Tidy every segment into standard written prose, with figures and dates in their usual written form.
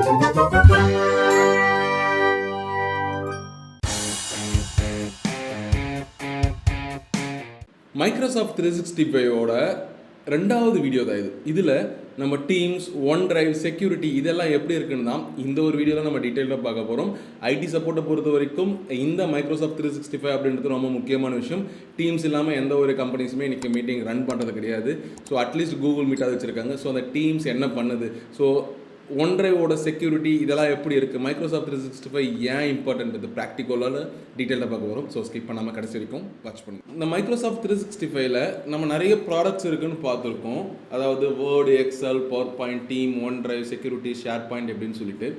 Microsoft 365ஓட ரெண்டாவது video தான் இது. இதில் நம்ம டீம்ஸ், ஒன் டிரைவ், செக்யூரிட்டி இதெல்லாம் எப்படி இருக்குன்னு தான் இந்த ஒரு வீடியோவில் நம்ம டீட்டெயிலாக பார்க்க போகிறோம். ஐடி சப்போர்ட்டை பொறுத்த வரைக்கும் இந்த மைக்ரோசாஃப்ட் 365 அப்படின்றது ரொம்ப முக்கியமான விஷயம். டீம்ஸ் இல்லாமல் எந்த ஒரு கம்பெனிஸுமே இன்றைக்கி மீட்டிங் ரன் பண்ணுறது கிடையாது. ஸோ அட்லீஸ்ட் கூகுள் மீட்டாக வச்சுருக்காங்க. ஸோ அந்த டீம்ஸ் என்ன பண்ணுது, ஸோ ஒன் டிரைவோட செக்யூரிட்டி இதெல்லாம் எப்படி இருக்குது, மைக்ரோசாஃப்ட் 365 ஏன் இம்பார்ட்டன்ட், இது ப்ராக்டிக்கலாக டீட்டெயிலாக பார்க்க வரும். ஸோ ஸ்கிப் பண்ணாமல் கடைசி வரைக்கும் வாட்ச் பண்ணுங்கள். இந்த மைக்ரோசாஃப்ட் 365ல் நம்ம நிறைய ப்ராடக்ட்ஸ் இருக்குதுன்னு பார்த்துருக்கோம். அதாவது Word, Excel, PowerPoint, team, OneDrive, security, SharePoint அப்படின்னு சொல்லிட்டு.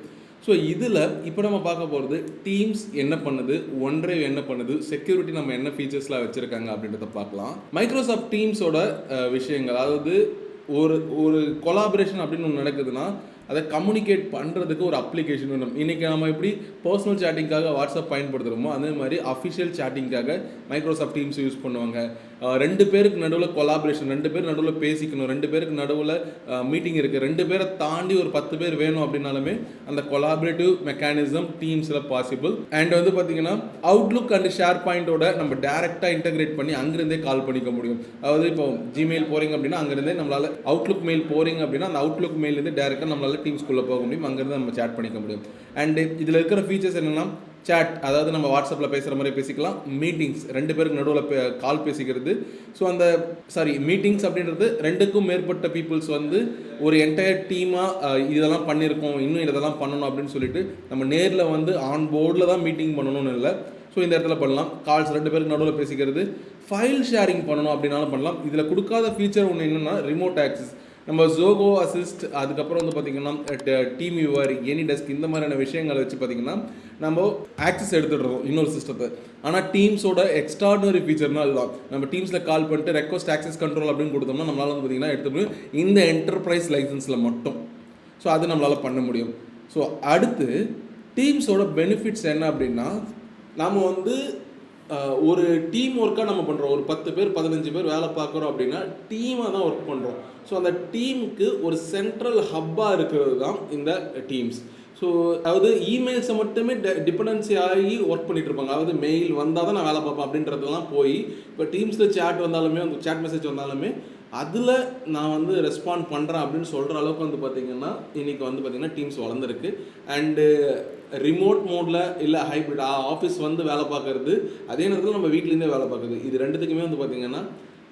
ஸோ இதில் இப்போ நம்ம பார்க்க போகிறது டீம்ஸ் என்ன பண்ணுது, ஒன் டிரைவ் என்ன பண்ணுது, செக்யூரிட்டி நம்ம என்ன ஃபீச்சர்ஸ்லாம் வச்சுருக்காங்க அப்படின்றத பார்க்கலாம். மைக்ரோசாஃப்ட் டீம்ஸோட விஷயங்கள், அதாவது ஒரு கொலாபரேஷன் அப்படின்னு ஒன்று நடக்குதுன்னா அதை கம்யூனிகேட் பண்ணுறதுக்கு ஒரு அப்ளிகேஷன் வேணும். இன்றைக்கி நம்ம எப்படி பர்சனல் சேட்டிங்காக வாட்ஸ்அப் பயன்படுத்துகிறோமோ அதே மாதிரி அஃபிஷியல் சேட்டிங்காக மைக்ரோசாஃப்ட் டீம்ஸ் யூஸ் பண்ணுவாங்க. ரெண்டு பேருக்கு நடுவில் கொலாபரேஷன், ரெண்டு பேர் நடுவில் பேசிக்கணும், ரெண்டு பேருக்கு நடுவில் மீட்டிங் இருக்குது, ரெண்டு பேரை தாண்டி ஒரு 10 பேர் வேணும் அப்படின்னாலுமே அந்த கொலாபரேட்டிவ் மெக்கானிசம் டீம்ஸில் பாசிபிள். அண்ட் வந்து பார்த்திங்கன்னா அவுட்லுக் அண்ட் ஷேர் பாயிண்டோட நம்ம டேரெக்டாக இன்டகிரேட் பண்ணி அங்கேருந்தே கால் பண்ணிக்க முடியும். அதாவது இப்போ ஜிமெயில் போகிறீங்க அப்படின்னா அங்கேருந்தே நம்மளால் அவுட்லுக் மெயில் போகிறீங்க அப்படின்னா அந்த அவுட்லுக் மெயிலேருந்து டேரெக்டாக நம்மளால் டீம்ஸ்குள்ளே போக முடியும், அங்கேருந்து நம்ம சேட் பண்ணிக்க முடியும். அண்ட் இதில் இருக்கிற ஃபீச்சர்ஸ் என்னென்னா சேட், அதாவது நம்ம வாட்ஸ்அப்பில் பேசுகிற மாதிரி பேசிக்கலாம். மீட்டிங்ஸ், ரெண்டு பேருக்கு நடுவில் கால் பேசிக்கிறது. ஸோ அந்த மீட்டிங்ஸ் அப்படின்றது ரெண்டுக்கும் மேற்பட்ட பீப்புள்ஸ் வந்து ஒரு என்டையர் டீமாக இதெல்லாம் பண்ணியிருக்கோம், இன்னும் இதெல்லாம் பண்ணணும் அப்படின்னு சொல்லிட்டு நம்ம நேரில் வந்து ஆன் போர்டில் தான் மீட்டிங் பண்ணணும்னு இல்லை. ஸோ இந்த இடத்துல பண்ணலாம். கால்ஸ் ரெண்டு பேருக்கு நடுவில் பேசிக்கிறது. ஃபைல் ஷேரிங் பண்ணணும் அப்படின்னாலும் பண்ணலாம். இதில் கொடுக்காத ஃபீச்சர் ஒன்று என்னென்னா ரிமோட் ஆக்சஸ். நம்ம ஜோகோ அசிஸ்ட், அதுக்கப்புறம் வந்து பார்த்திங்கன்னா டீம் வியூவர், எனி டெஸ்க், இந்த மாதிரியான விஷயங்களை வச்சு பார்த்திங்கன்னா நம்ம ஆக்சஸ் எடுத்துடுறோம் இன்னொரு சிஸ்டத்தை. ஆனால் டீம்ஸோட எக்ஸ்ட்ராடனரி ஃபீச்சர்னால் அதுதான். நம்ம டீம்ஸில் கால் பண்ணிட்டு ரெக்வஸ்ட் ஆக்சஸ் கண்ட்ரோல் அப்படின்னு கொடுத்தோம்னா நம்மளால் வந்து பார்த்திங்கன்னா எடுத்து முடியும் இந்த என்டர்பிரைஸ் லைசன்ஸில் மட்டும். ஸோ அது நம்மளால் பண்ண முடியும். ஸோ அடுத்து டீம்ஸோட பெனிஃபிட்ஸ் என்ன அப்படின்னா, நம்ம வந்து ஒரு டீம் ஒர்க்காக நம்ம பண்ணுறோம். ஒரு 10 பேர் 15 பேர் வேலை பார்க்குறோம் அப்படின்னா டீமாக தான் ஒர்க் பண்ணுறோம். ஸோ அந்த டீமுக்கு ஒரு சென்ட்ரல் ஹப்பாக இருக்கிறது தான் இந்த டீம்ஸ். ஸோ அதாவது இமெயில்ஸை மட்டுமே டிபெண்டன்சி ஆகி ஒர்க் பண்ணிகிட்டு இருப்பாங்க. அதாவது மெயில் வந்தால் தான் நான் வேலை பார்ப்பேன் அப்படின்றதெல்லாம் போய் இப்போ டீம்ஸில் சேட் வந்தாலுமே, அந்த சேட் மெசேஜ் வந்தாலுமே அதில் நான் வந்து ரெஸ்பாண்ட் பண்ணுறேன் அப்படின்னு சொல்கிற அளவுக்கு வந்து பார்த்திங்கன்னா இன்றைக்கி வந்து பார்த்திங்கன்னா டீம்ஸ் வளர்ந்துருக்கு. அண்டு ரிமோட் மோடில் இல்லை ஹைப்ரிட், ஆஃபீஸ் வந்து வேலை பார்க்குறது, அதே நேரத்தில் நம்ம வீட்லேருந்தே வேலை பார்க்குறது, இது ரெண்டுத்துக்குமே வந்து பார்த்திங்கன்னா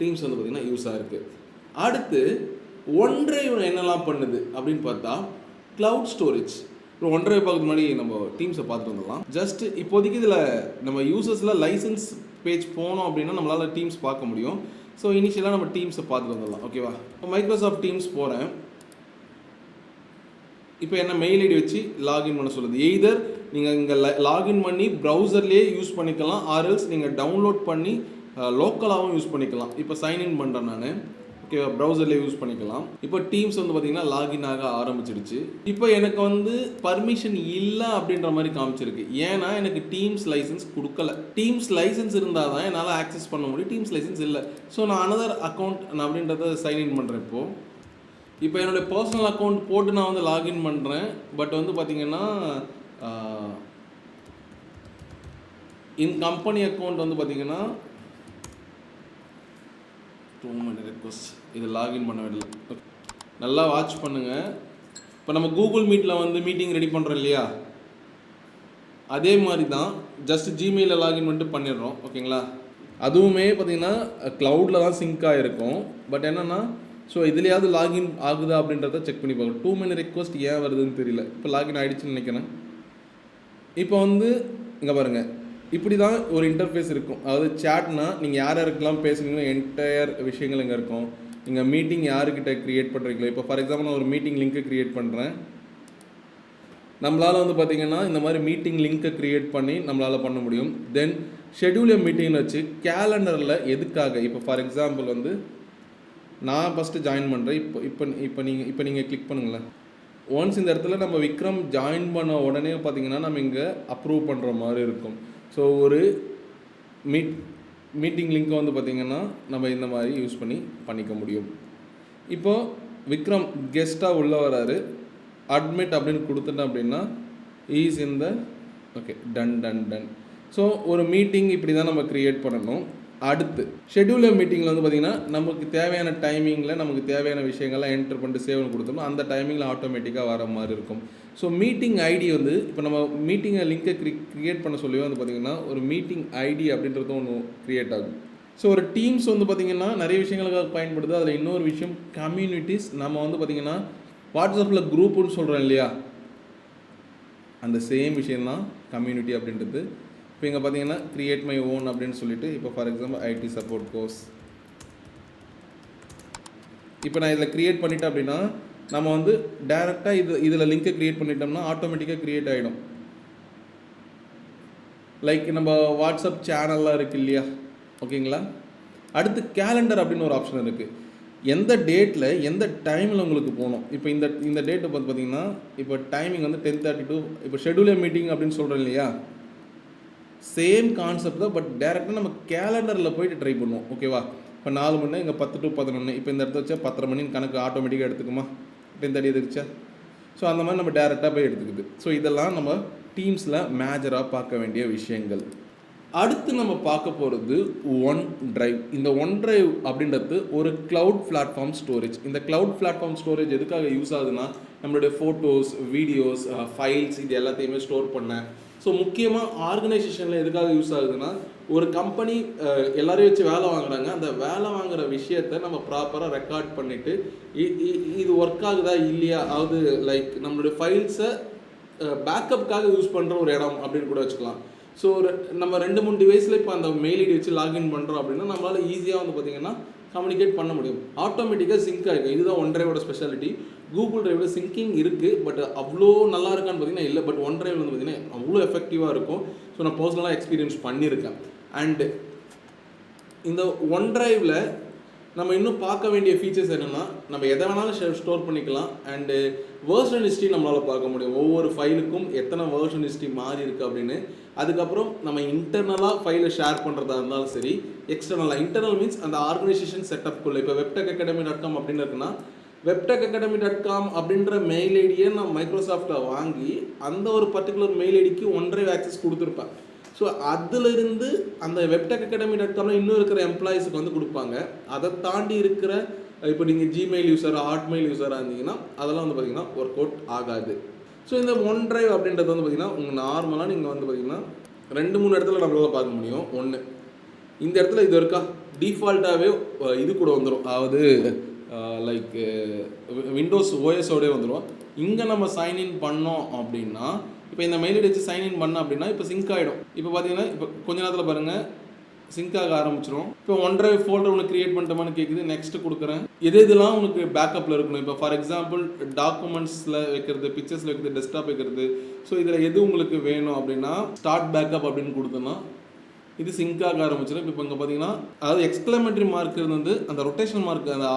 டீம்ஸ் வந்து பார்த்திங்கன்னா யூஸாக இருக்குது. அடுத்து ஒன் டிரைவ் என்னெல்லாம் பண்ணுது அப்படின்னு பார்த்தா க்ளவுட் ஸ்டோரேஜ். இப்போ ஒன் டிரைவ் பார்க்கறது முன்னாடி நம்ம டீம்ஸை பார்த்துட்டு வந்துடலாம். ஜஸ்ட் இப்போதைக்கு இதில் நம்ம யூசர்ஸில் லைசன்ஸ் பேஜ் போனோம் அப்படின்னா நம்மளால் டீம்ஸ் பார்க்க முடியும். ஸோ இனிஷியலாக நம்ம டீம்ஸை பார்த்துட்டு வந்துடலாம். ஓகேவா? இப்போ மைக்ரோசாஃப்ட் டீம்ஸ் போகிறேன். இப்போ என்ன மெயில் ஐடி வச்சு லாகின் பண்ண சொல்லுது. எய்தர் நீங்கள் இங்கே லாகின் பண்ணி ப்ரௌசர்லேயே யூஸ் பண்ணிக்கலாம், ஆர்எல்ஸ் நீங்கள் டவுன்லோட் பண்ணி லோக்கலாகவும் யூஸ் பண்ணிக்கலாம். இப்போ சைன்இன் பண்ணுறேன் நான். ஓகேவா? ப்ரௌசர்லேயே யூஸ் பண்ணிக்கலாம். இப்போ டீம்ஸ் வந்து பார்த்திங்கன்னா லாகின் ஆக ஆரம்பிச்சிடுச்சு. இப்போ எனக்கு வந்து பர்மிஷன் இல்லை அப்படின்ற மாதிரி காமிச்சிருக்கு. ஏன்னா எனக்கு டீம்ஸ் லைசன்ஸ் கொடுக்கல. டீம்ஸ் லைசன்ஸ் இருந்தால் தான் என்னால் ஆக்சஸ் பண்ண முடியும். டீம்ஸ் லைசன்ஸ் இல்லை. ஸோ நான் அனதர் அக்கௌண்ட் நான் அப்படின்றத சைன்இன் பண்ணுறேன். இப்போ என்னுடைய பர்சனல் அக்கௌண்ட் போட்டு நான் வந்து லாகின் பண்ணுறேன். பட் வந்து பார்த்திங்கன்னா இன் கம்பெனி அக்கௌண்ட் வந்து பார்த்திங்கன்னா 2 minute ரெக்வஸ்ட், இது லாகின் பண்ண வேண்டியது. நல்லா வாட்ச் பண்ணுங்கள். இப்போ நம்ம கூகுள் மீட்டில் வந்து மீட்டிங் ரெடி பண்ணுறோம் இல்லையா, அதே மாதிரி தான். ஜஸ்ட் ஜிமெயிலில் லாகின் பண்ணிட்டு பண்ணிடுறோம். ஓகேங்களா? அதுவுமே பார்த்திங்கன்னா க்ளவுடில் தான் சிங்க் ஆகிருக்கும். பட் என்னென்னா ஸோ இதுலையாவது லாகின் ஆகுதா அப்படின்றத செக் பண்ணி பார்க்கணும். 2 minute ரெக்வஸ்ட் ஏன் வருதுன்னு தெரியல. இப்போ லாகின் ஆகிடுச்சுன்னு நினைக்கிறேன். இப்போ வந்து இங்கே பாருங்கள், இப்படி தான் ஒரு இன்டர்ஃபேஸ் இருக்கும். அதாவது சேட்னா நீங்கள் யார் யாருக்கெல்லாம் பேசுனீங்களோ என்டையர் விஷயங்கள் இங்கே இருக்கும். நீங்கள் மீட்டிங் யாருக்கிட்ட க்ரியேட் பண்ணுறீங்களோ, இப்போ ஃபார் எக்ஸாம்பிள் நான் ஒரு மீட்டிங் லிங்க்கை க்ரியேட் பண்ணுறேன். நம்மளால் வந்து பார்த்திங்கன்னா இந்த மாதிரி மீட்டிங் லிங்க்கை க்ரியேட் பண்ணி நம்மளால் பண்ண முடியும். தென் ஷெட்யூல் மீட்டிங்னு வச்சு கேலண்டரில் எதுக்காக, இப்போ ஃபார் எக்ஸாம்பிள் வந்து நான் ஃபஸ்ட்டு ஜாயின் பண்ணுறேன். இப்போ நீங்கள் கிளிக் பண்ணுங்களேன். ஒன்ஸ் இந்த இடத்துல நம்ம விக்ரம் ஜாயின் பண்ண உடனே பார்த்திங்கன்னா நம்ம இங்கே அப்ரூவ் பண்ணுற மாதிரி இருக்கும். ஸோ ஒரு மீட்டிங் லிங்க்கை வந்து பார்த்திங்கன்னா நம்ம இந்த மாதிரி யூஸ் பண்ணிக்க முடியும். இப்போது விக்ரம் கெஸ்ட்டாக உள்ளே வராரு. அட்மிட் அப்படின்னு கொடுத்துட்டேன் அப்படின்னா is in the okay done. So ஒரு மீட்டிங் இப்படி தான் நம்ம க்ரியேட் பண்ணணும். அடுத்து ஷெட்யூலர் மீட்டிங்கில் வந்து பார்த்திங்கன்னா நமக்கு தேவையான டைமிங்கில் நமக்கு தேவையான விஷயங்கள்லாம் என்டர் பண்ணிட்டு சேவ்னு கொடுத்தோம்னா அந்த டைமிங்கில் ஆட்டோமேட்டிக்காக வர மாதிரி இருக்கும். ஸோ மீட்டிங் ஐடி வந்து இப்போ நம்ம மீட்டிங்கை லிங்கை க்ரியேட் பண்ண சொல்லி வந்து பார்த்திங்கன்னா ஒரு மீட்டிங் ஐடி அப்படின்றது ஒன்று க்ரியேட் ஆகும். ஸோ ஒரு டீம்ஸ் வந்து பார்த்திங்கன்னா நிறைய விஷயங்களுக்காக பயன்படுது. அதில் இன்னொரு விஷயம் கம்யூனிட்டிஸ். நம்ம வந்து பார்த்திங்கன்னா வாட்ஸ்அப்பில் குரூப்புன்னு சொல்கிறோம் இல்லையா, அந்த சேம் விஷயந்தான் கம்யூனிட்டி அப்படின்றது. இப்போ இங்கே பார்த்தீங்கன்னா கிரியேட் மை ஓன் அப்படின்னு சொல்லிட்டு இப்போ for example ID support course இப்போ நான் இதில் க்ரியேட் பண்ணிட்டேன் அப்படின்னா நம்ம வந்து டேரெக்டாக இதில் லிங்கை க்ரியேட் பண்ணிட்டோம்னா ஆட்டோமேட்டிக்காக க்ரியேட் ஆகிடும். லைக் நம்ம வாட்ஸ்அப் சேனல்லாம் இருக்குது இல்லையா, ஓகேங்களா. அடுத்து கேலண்டர் அப்படின்னு ஒரு ஆப்ஷன் இருக்குது. எந்த டேட்டில் எந்த டைமில் உங்களுக்கு போகணும். இப்போ இந்த டேட்டை பார்த்து பார்த்தீங்கன்னா இப்போ டைமிங் வந்து 10:32. இப்போ ஷெட்யூலர் மீட்டிங் அப்படின்னு சொல்கிறோம் இல்லையா, சேம் கான்செப்ட் தான். பட் டேரெக்டாக நம்ம கேலண்டரில் போய்ட்டு ட்ரை பண்ணுவோம். ஓகேவா. இப்போ 4 மணி இங்கே 10 to 11. இப்போ இந்த இடத்த வச்சா 10:30 மணின்னு கணக்கு ஆட்டோமேட்டிக்காக எடுத்துக்குமா, 10:30 எதுக்குச்சா. ஸோ அந்த மாதிரி நம்ம டேரெக்டாக போய் எடுத்துக்குது. ஸோ இதெல்லாம் நம்ம டீம்ஸில் மேஜராக பார்க்க வேண்டிய விஷயங்கள். அடுத்து நம்ம பார்க்க போகிறது ஒன் டிரைவ். இந்த ஒன் டிரைவ் அப்படின்றது ஒரு க்ளவுட் பிளாட்ஃபார்ம் ஸ்டோரேஜ். இந்த க்ளவுட் பிளாட்ஃபார்ம் ஸ்டோரேஜ் எதுக்காக யூஸ் ஆகுதுன்னா நம்மளுடைய ஃபோட்டோஸ், வீடியோஸ், ஃபைல்ஸ் இது எல்லாத்தையுமே ஸ்டோர் பண்ண. ஸோ முக்கியமாக ஆர்கனைசேஷனில் எதுக்காக யூஸ் ஆகுதுன்னா ஒரு கம்பெனி எல்லாரையும் வச்சு வேலை வாங்குறாங்க. அந்த வேலை வாங்குகிற விஷயத்தை நம்ம ப்ராப்பராக ரெக்கார்ட் பண்ணிவிட்டு இது ஒர்க் ஆகுதா இல்லையா, அதாவது லைக் நம்மளுடைய ஃபைல்ஸை பேக்கப்புக்காக யூஸ் பண்ணுற ஒரு இடம் அப்படின்னு கூட வச்சுக்கலாம். ஸோ நம்ம 2-3 டிவைஸில் இப்போ அந்த மெயில் ஐடி வச்சு லாகின் பண்ணுறோம் அப்படின்னா நம்மளால் ஈஸியாக வந்து பார்த்திங்கன்னா கம்யூனிகேட் பண்ண முடியும். ஆட்டோமேட்டிக்காக சிங்க் ஆகிருக்கும். இதுதான் ஒன் டிரைவோட ஸ்பெஷாலிட்டி. கூகுள் டிரைவோட சிங்கிங் இருக்குது, பட் அவ்வளோ நல்லா இருக்கான்னு பார்த்தீங்கன்னா இல்லை. பட் ஒன் டிரைவ் வந்து பார்த்திங்கன்னா அவ்வளோ எஃபெக்டிவாக இருக்கும். ஸோ நான் பர்சனலாக எக்ஸ்பீரியன்ஸ் பண்ணியிருக்கேன். அண்டு இந்த ஒன் டிரைவில் நம்ம இன்னும் பார்க்க வேண்டிய ஃபீச்சர்ஸ் என்னென்னா நம்ம எதை வேணாலும் ஸ்டோர் பண்ணிக்கலாம். அண்டு வேர்ஷன் ஹிஸ்ட்ரி நம்மளால் பார்க்க முடியும். ஒவ்வொரு ஃபைலுக்கும் எத்தனை வேர்ஷன் ஹிஸ்ட்ரி மாறி இருக்குது அப்படின்னு. அதுக்கப்புறம் நம்ம இன்டர்னலாக ஃபைலை ஷேர் பண்ணுறதா இருந்தாலும் சரி, எக்ஸ்டர்னலாக. இன்டர்னல் மீன்ஸ் அந்த ஆர்கனைசேஷன் செட்டப்குள்ளே. இப்போ webtechacademy.com அப்படின்னு இருக்குன்னா webtechacademy.com அப்படின்ற மெயில் ஐடியை நான் மைக்ரோசாஃப்ட்டை வாங்கி அந்த ஒரு பர்டிகுலர் மெயில் ஐடிக்கு ஒன் டிரைவ் ஆக்சஸ் கொடுத்துருப்பேன். ஸோ அதிலிருந்து அந்த webtechacademy.com இன்னும் இருக்கிற எம்ப்ளாயிஸுக்கு வந்து கொடுப்பாங்க. அதை தாண்டி இருக்கிற இப்போ நீங்கள் ஜிமெயில் யூஸர், ஹாட்மெயில் யூஸராக இருந்தீங்கன்னா அதெல்லாம் வந்து பார்த்திங்கன்னா ஒர்க் அவுட் ஆகாது. ஸோ இந்த ஒன் டிரைவ் அப்படின்றது வந்து பார்த்திங்கன்னா உங்கள் நார்மலாக நீங்கள் வந்து பார்த்திங்கன்னா 2-3 இடத்துல நம்மளால் பார்க்க முடியும். ஒன்று இந்த இடத்துல இது இருக்கா, டிஃபால்ட்டாகவே இது கூட வந்துடும். அதாவது லைக் விண்டோஸ் ஓஎஸோடே வந்துடும். இங்கே நம்ம சைன்இன் பண்ணோம் அப்படின்னா இப்போ இந்த மெயில் ஐடி வச்சு சைன்இன் பண்ணோம் அப்படின்னா இப்போ சிங்க் ஆகிடும். இப்போ பார்த்தீங்கன்னா இப்போ கொஞ்ச நேரத்தில் பாருங்கள் சிங்க் ஆக ஆரம்பிச்சிடும். இப்போ ஒன் டிரைவ் ஃபோல்டர் உனக்கு கிரியேட் பண்ணிட்டோமான்னு கேட்குது. நெக்ஸ்ட்டு கொடுக்குறேன். இதெல்லாம் உனக்கு பேக்கப்பில் இருக்கணும். இப்போ ஃபார் எக்ஸாம்பிள் டாக்குமெண்ட்ஸில் வைக்கிறது, பிக்சர்ஸில் வைக்கிறது, டெஸ்க்டாப் வைக்கிறது. ஸோ இதில் எது உங்களுக்கு வேணும் அப்படின்னா ஸ்டார்ட் பேக்கப் அப்படின்னு கொடுத்தோன்னா இது சிங்க் ஆக ஆரம்பிச்சிடும். இப்போ இங்கே பார்த்தீங்கன்னா அதாவது எக்ஸ்க்ளமேட்டரி மார்க் வந்து அந்த ரொட்டேஷன் மார்க் அந்த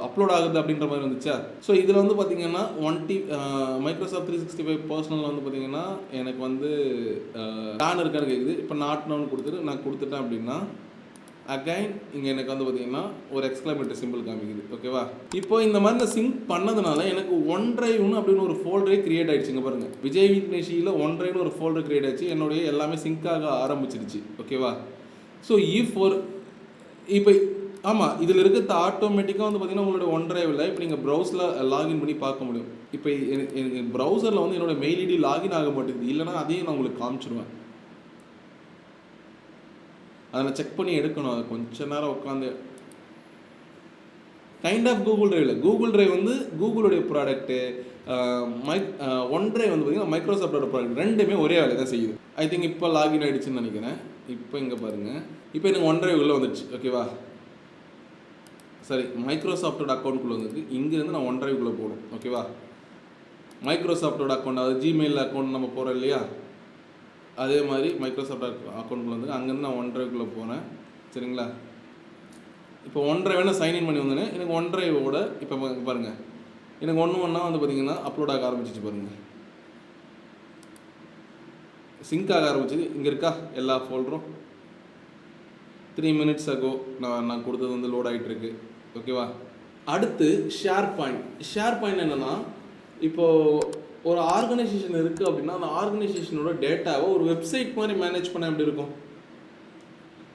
அப்லோட் ஆகுது அப்படின்ற மாதிரி வந்துச்சா. ஸோ இதில் வந்து பார்த்தீங்கன்னா மைக்ரோசாஃப்ட் 365 பர்சனல் வந்து பார்த்தீங்கன்னா எனக்கு வந்து நான் இருக்கான்னு கேட்குது. இப்போ நாட் நவுன் கொடுத்துட்டு நான் கொடுத்துட்டேன் அப்படின்னா அகைன் இங்கே எனக்கு வந்து பார்த்தீங்கன்னா ஒரு எக்ஸ்க்ளமேட்டரி சிம்பிள் காமிக்குது. ஓகேவா. இப்போ இந்த மாதிரி நான் சிங்க் பண்ணதுனால எனக்கு ஒன் டிரைவ்னு அப்படின்னு ஒரு ஃபோல்டரே கிரியேட் ஆகிடுச்சு. இங்கே பாருங்கள், விஜய் விக்னேஷியில் ஒன் டிரைவ்னு ஒரு ஃபோல்டர் கிரியேட் ஆகிடுச்சு. என்னுடைய எல்லாமே சிங்க் ஆக ஆரம்பிச்சிருச்சு. ஓகேவா. ஸோ இப்போ ஆமாம் இதில் இருக்கிறது ஆட்டோமேட்டிக்காக வந்து பார்த்திங்கன்னா உங்களுடைய ஒன் டிரைவில் இப்போ நீங்கள் ப்ரௌஸில் லாகின் பண்ணி பார்க்க முடியும். இப்போ எனக்கு ப்ரௌசரில் வந்து என்னோடய மெயில் ஐடி லாகின் ஆக மாட்டேங்குது. இல்லைனா அதையும் நான் உங்களுக்கு காமிச்சிடுவேன். அதை நான் செக் பண்ணி எடுக்கணும். அது கொஞ்ச நேரம் உட்காந்து கைண்ட் ஆஃப் கூகுள் டிரைவ் வந்து கூகுளுடைய ப்ராடக்ட்டு, ஒன் டிரைவ் வந்து பார்த்திங்கன்னா மைக்ரோசாஃப்டோட ப்ராடக்ட். ரெண்டுமே ஒரே வேலை தான் செய்யுது. ஐ திங்க் இப்போ லாகின் ஆகிடுச்சுன்னு நினைக்கிறேன். இப்போ இங்கே பாருங்கள், இப்போ எனக்கு ஒன் டிரைவ் உள்ளே வந்துடுச்சு. ஓகேவா. சரி, மைக்ரோசாஃப்டோட அக்கௌண்ட்டுக்குள்ளே வந்துருக்கு. இங்கேருந்து நான் ஒன் டிரைவ்க்குள்ளே போகணும். ஓகேவா. மைக்ரோசாஃப்டோட அக்கௌண்ட், அதாவது ஜிமெயில் அக்கௌண்ட் நம்ம போகிறோம் இல்லையா, அதே மாதிரி மைக்ரோசாஃப்ட் அக்கௌண்ட்டுக்குள்ள வந்து அங்கேருந்து நான் ஒன் டிரைவ்க்குள்ளே போகிறேன். சரிங்களா. இப்போ ஒன் டிரைவ் வேணால் சைன்இன் பண்ணி வந்தேன்னு எனக்கு ஒன் டிரைவோட இப்போ பாருங்கள் எனக்கு ஒன்றா வந்து பார்த்திங்கன்னா அப்லோட் ஆக ஆரம்பிச்சிச்சு. பாருங்கள் சிங்க் ஆக ஆரம்பிச்சிது. இங்கே இருக்கா எல்லா ஃபோல்டரும் 3 minutes ago நான் கொடுத்தது வந்து லோட் ஆகிட்டுருக்கு. ஓகேவா. அடுத்து ஷேர் பாயிண்ட் என்னென்னா இப்போது ஒரு ஆர்கனைசேஷன் இருக்குது அப்படின்னா அந்த ஆர்கனைசேஷனோட டேட்டாவை ஒரு வெப்சைட் மாதிரி மேனேஜ் பண்ண எப்படி இருக்கும்?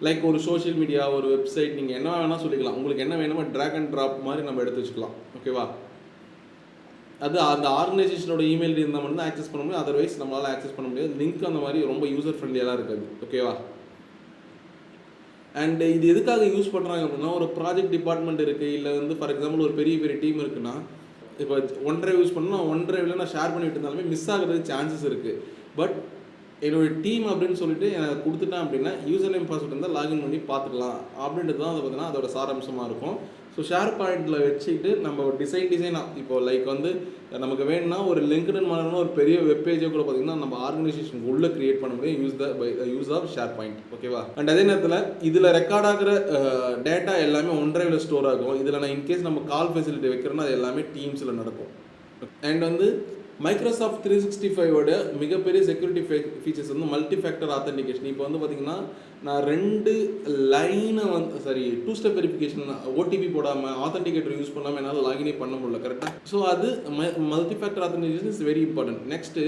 லைக் ஒரு சோஷியல் மீடியா, ஒரு வெப்சைட், நீங்கள் என்ன வேணால் சொல்லிக்கலாம். உங்களுக்கு என்ன வேணுமோ ட்ராக் அண்ட் ட்ராப் மாதிரி நம்ம எடுத்து வச்சுக்கலாம். ஓகேவா? அது அந்த ஆர்கனைசேஷனோட இமெயில் இருந்தால் மட்டும் ஆக்சஸ் பண்ண முடியும், அதர்வைஸ் நம்மளால் ஆக்சஸ் பண்ண முடியாது. லிங்க் அந்த மாதிரி ரொம்ப யூசர் ஃப்ரெண்ட்லியாக இருக்காது. ஓகேவா? அண்ட் இது எதுக்காக யூஸ் பண்ணுறாங்க அப்படின்னா, ஒரு ப்ராஜெக்ட் டிபார்ட்மெண்ட் இருக்குது, இல்லை வந்து ஃபார் எக்ஸாம்பிள் ஒரு பெரிய பெரிய டீம் இருக்குன்னா, இப்போ OneDrive யூஸ் பண்ணால் OneDriveல நான் ஷேர் பண்ணி விட்டுருந்தாலுமே மிஸ் ஆகிறதுக்கு சான்சஸ் இருக்குது. பட் என்னோடய டீம் அப்படின்னு சொல்லிட்டு எனக்கு கொடுத்துட்டேன் அப்படின்னா யூசர் நேம் பாஸ்வேர்ட் இருந்தால் லாகின் பண்ணி பார்த்துக்கலாம் அப்படின்றது தான் அது பார்த்தீங்கன்னா அதோட சாராம்சமாக இருக்கும். ஸோ ஷேர் பாயிண்டில் வச்சுக்கிட்டு நம்ம டிசைனாக இப்போ லைக் வந்து நமக்கு வேணும்னா ஒரு லிங்க்டின் மாதிரினா ஒரு பெரிய வெப்பேஜை கூட பார்த்தீங்கன்னா நம்ம ஆர்கனைசேஷனுக்கு உள்ளே கிரியேட் பண்ண முடியும் யூஸ் ஆஃப் ஷேர் பாயிண்ட். ஓகேவா? அண்ட் அதே நேரத்தில் இதில் ரெக்கார்ட் ஆகிற டேட்டா எல்லாமே OneDriveல ஸ்டோர் ஆகும். இதில் நான் இன்கேஸ் நம்ம கால் ஃபெசிலிட்டி வைக்கிறோன்னா அது எல்லாமே டீம்ஸில் நடக்கும். அண்ட் வந்து மைக்ரோசாஃப்ட் 365ஓட மிகப்பெரிய செக்யூரிட்டி ஃபீச்சர்ஸ் வந்து மல்டி ஃபேக்டர் ஆத்தென்டிகேஷன். இப்போ வந்து பார்த்தீங்கன்னா நான் 2 லைனை வந்து 2 ஸ்டெப் வெரிஃபிகேஷன் ஓடிபி போடாமல் ஆத்தென்டிகேட்டர் யூஸ் பண்ணாமல் என்னால் லாகினே பண்ண முடியல. கரெக்டாக? ஸோ அது multi factor authentication is very important. Next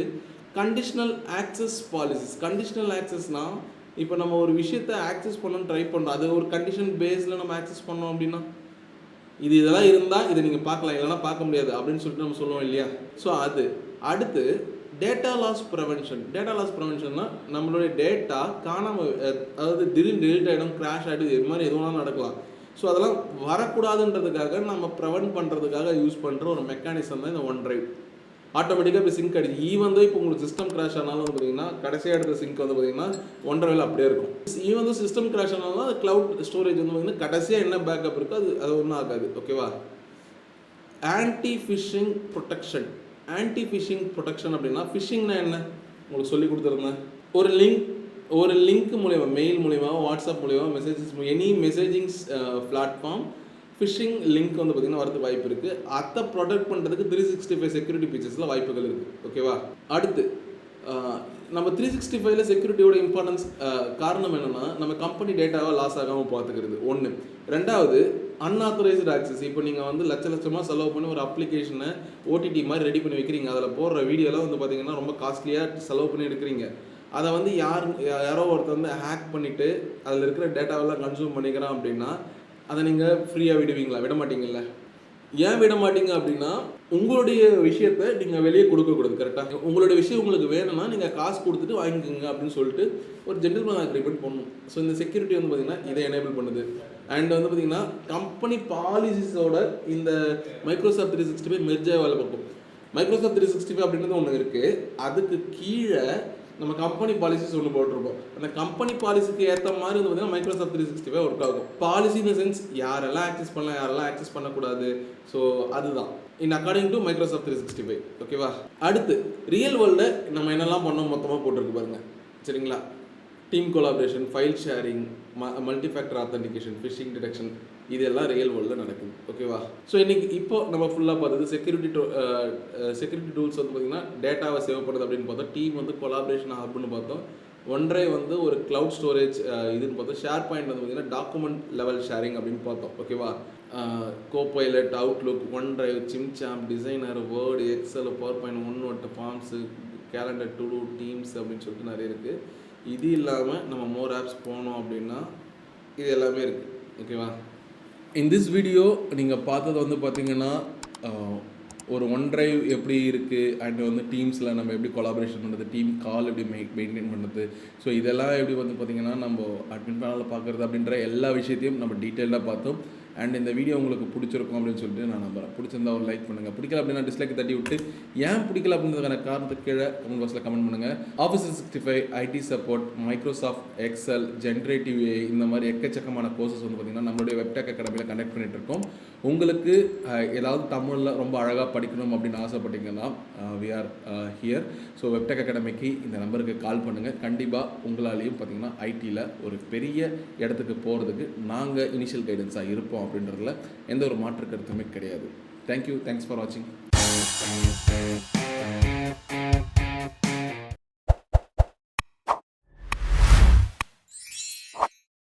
conditional access policies. Conditional ஆக்சஸ்னால் இப்போ நம்ம ஒரு விஷயத்தை ஆக்சஸ் பண்ணணும்னு ட்ரை பண்ணுறோம், அது ஒரு கண்டிஷன் பேஸில் நம்ம ஆக்சஸ் பண்ணோம் அப்படின்னா இதெல்லாம் இருந்தால் இதை நீங்கள் பார்க்கலாம், இல்லைனா பார்க்க முடியாது அப்படின்னு சொல்லிட்டு நம்ம சொல்லுவோம் இல்லையா? ஸோ அது அடுத்து data loss prevention. Data loss ப்ரிவென்ஷன்னா நம்மளுடைய டேட்டா காணாமல், அதாவது திடீர்னு டெலிட் ஆகிடும், கிராஷ் ஆகிடும், இது மாதிரி எதுவும் நடக்கலாம். ஸோ அதெல்லாம் வரக்கூடாதுன்றதுக்காக நம்ம ப்ரிவென்ட் பண்ணுறதுக்காக யூஸ் பண்ணுற ஒரு மெக்கானிசம் தான் இந்த OneDrive. ஆட்டோமேட்டிக்காக இப்போ சிங்க் அடிச்சு ஈவன் தான் இப்போ உங்களுக்கு சிஸ்டம் கிராஷ் ஆனாலும் வந்து பார்த்தீங்கன்னா கடைசியாக எடுத்த சிங்க் வந்து பார்த்தீங்கன்னா OneDriveல அப்படியே இருக்கும். ஈவன் தான் சிஸ்டம் கிராஷ் ஆனாலும் அது க்ளவுட் ஸ்டோரேஜ் வந்து பார்த்தீங்கன்னா கடைசியாக என்ன பேக்கப் இருக்கோ அது ஒன்றும் ஆகாது. ஓகேவா? Anti phishing protection. Anti phishing protection அப்படின்னா ஃபிஷிங்னா என்ன உங்களுக்கு சொல்லி கொடுத்துருந்தேன். ஒரு லிங்க் மூலயமா, மெயில் மூலயமா, வாட்ஸ்அப் மூலயமா, messages, any messagings platform phishing link வந்து பார்த்திங்கன்னா வரது வாய்ப்பு இருக்குது. அதை ப்ரொடெக்ட் பண்ணுறதுக்கு 365 செக்யூரிட்டி ஃபீச்சர்ஸில் வாய்ப்புகள் இருக்குது. ஓகேவா? அடுத்து நம்ம 365ல செக்யூரிட்டியோட இம்பார்ட்டன்ஸ் காரணம் என்னென்னா நம்ம கம்பெனி டேட்டாவை லாஸ் ஆகாமல் பார்த்துக்கிறது ஒன்று. ரெண்டாவது அன்ஆத்தரைஸ்டு ஆக்சஸ். இப்போ நீங்கள் வந்து லட்சமாக செலவு பண்ணி ஒரு அப்ளிகேஷனை ஓடிடி மாதிரி ரெடி பண்ணி வைக்கிறீங்க, அதில் போடுற வீடியோலாம் வந்து பார்த்திங்கன்னா ரொம்ப காஸ்ட்லியாக செலவு பண்ணி எடுக்கிறீங்க. அதை வந்து யாரோ ஒருத்தர் வந்து ஹேக் பண்ணிவிட்டு அதில் இருக்கிற டேட்டாவெல்லாம் கன்சூம் பண்ணிக்கிறான் அப்படின்னா அதை நீங்கள் ஃப்ரீயாக விடுவீங்களா? விட மாட்டீங்கல்ல. ஏன் விட மாட்டீங்க அப்படின்னா உங்களுடைய விஷயத்தை நீங்கள் வெளியே கொடுக்கக்கூடாது. கரெக்டாக? உங்களுடைய விஷயம் உங்களுக்கு வேணும்னா நீங்கள் காசு கொடுத்துட்டு வாங்கிக்கோங்க அப்படின்னு சொல்லிட்டு ஒரு ஜென்டில்மேன் அக்ரிமெண்ட் பண்ணணும். ஸோ இந்த செக்யூரிட்டி வந்து பார்த்திங்கன்னா இதை எனேபிள் பண்ணுது. அண்ட் வந்து பார்த்திங்கன்னா கம்பெனி பாலிசிஸோட இந்த மைக்ரோசாஃப்ட் 365 மெர்ஜாக வேலை பார்க்கும். மைக்ரோசாஃப்ட் 365 அப்படின்றது ஒன்று இருக்குது, அதுக்கு கீழே நம்ம கம்பெனி பாலிசிஸ் ஒன்று போட்டிருப்போம். அந்த கம்பெனி பாலிசிக்கு ஏற்ற மாதிரி வந்து பார்த்தீங்கன்னா மைக்ரோசாஃப்ட் 365 ஒர்க் ஆகும். பாலிசி இன் சென்ஸ் யாரெல்லாம் ஆக்சஸ் பண்ணலாம், யாரெல்லாம் ஆக்சஸ் பண்ணக்கூடாது. ஸோ அதுதான் இன் அக்கார்டிங் டு மைக்ரோசாஃப்ட் 365. ஓகேவா? அடுத்து ரியல் வேர்ல்டில் நம்ம என்னெல்லாம் பண்ணோம் மொத்தமாக போட்டிருக்கு பாருங்கள். சரிங்களா? Team collaboration, file sharing, multi factor authentication, phishing detection, இதெல்லாம் ரியல் வேர்ல்டில் நடக்குது. ஓகேவா? ஸோ இன்றைக்கி இப்போ நம்ம ஃபுல்லாக பார்த்தது செக்யூரிட்டி டூல்ஸ் வந்து பார்த்திங்கன்னா டேட்டாவை சேவ் பண்ணுறது அப்படின்னு பார்த்தோம். டீம் வந்து கொலாபரேஷன் ஹப்னு பார்த்தோம். OneDrive வந்து ஒரு க்ளவுட் ஸ்டோரேஜ் இதுன்னு பார்த்தோம். ஷேர் பாயிண்ட் வந்து பார்த்திங்கன்னா டாக்குமெண்ட் லெவல் ஷேரிங் அப்படின்னு பார்த்தோம். ஓகேவா? கோபைலட், அவுட்லுக், OneDrive, சிம்சாம்ப், Designer, Word, Excel, PowerPoint, OneNote, Forms, calendar, to do, Teams அப்படின்னு சொல்லிட்டு நிறைய இருக்குது. இது இல்லாமல் நம்ம மோர் ஆப்ஸ் போனோம் அப்படின்னா இது எல்லாமே இருக்குது. ஓகேவா? இன் திஸ் வீடியோ நீங்கள் பார்த்தது வந்து பார்த்திங்கன்னா ஒரு OneDrive எப்படி இருக்குது அண்ட் வந்து டீம்ஸில் நம்ம எப்படி கொலாபரேஷன் பண்ணுறது, டீம் கால் எப்படி மெயின்டைன் பண்ணுறது, ஸோ இதெல்லாம் எப்படி வந்து பார்த்திங்கன்னா நம்ம அட்மின் பேனலில் பார்க்குறது அப்படின்ற எல்லா விஷயத்தையும் நம்ம டீட்டெயிலாக பார்த்தோம். அண்ட் இந்த வீடியோ உங்களுக்கு பிடிச்சிருக்கும் அப்படின்னு சொல்லிட்டு நான் நம்புறேன். பிடிச்சிருந்தா ஒரு லைக் பண்ணுங்கள், பிடிக்கல அப்படின்னா டிஸ்லைக் தட்டி விட்டு ஏன் பிடிக்கல அப்படின்றதுக்கான காரணத்துக்கு கீழே கமெண்ட் பாக்ஸில் கமெண்ட் பண்ணுங்கள். Office 365, ID support, Microsoft Excel, generative AI, இந்த மாதிரி எக்கச்சக்கமான கோர்சஸ் வந்து பார்த்திங்கன்னா நம்மளுடைய வெப்டெக் அகாடமியில் கண்டக்ட் பண்ணிகிட்டு இருக்கோம். உங்களுக்கு ஏதாவது தமிழில் ரொம்ப அழகாக படிக்கணும் அப்படின்னு ஆசைப்பட்டீங்கன்னா we are here. ஸோ வெப்டெக் அகாடமிக்கு இந்த நம்பருக்கு கால் பண்ணுங்கள். கண்டிப்பாக உங்களாலேயும் பார்த்திங்கன்னா ஐடியில் ஒரு பெரிய இடத்துக்கு போகிறதுக்கு நாங்கள் இனிஷியல் கைடன்ஸாக இருப்போம் அப்படின்றதுல எந்த ஒரு மாற்று கருத்துமே கிடையாது. தேங்க்யூ, தேங்க்ஸ் ஃபார் வாட்சிங்.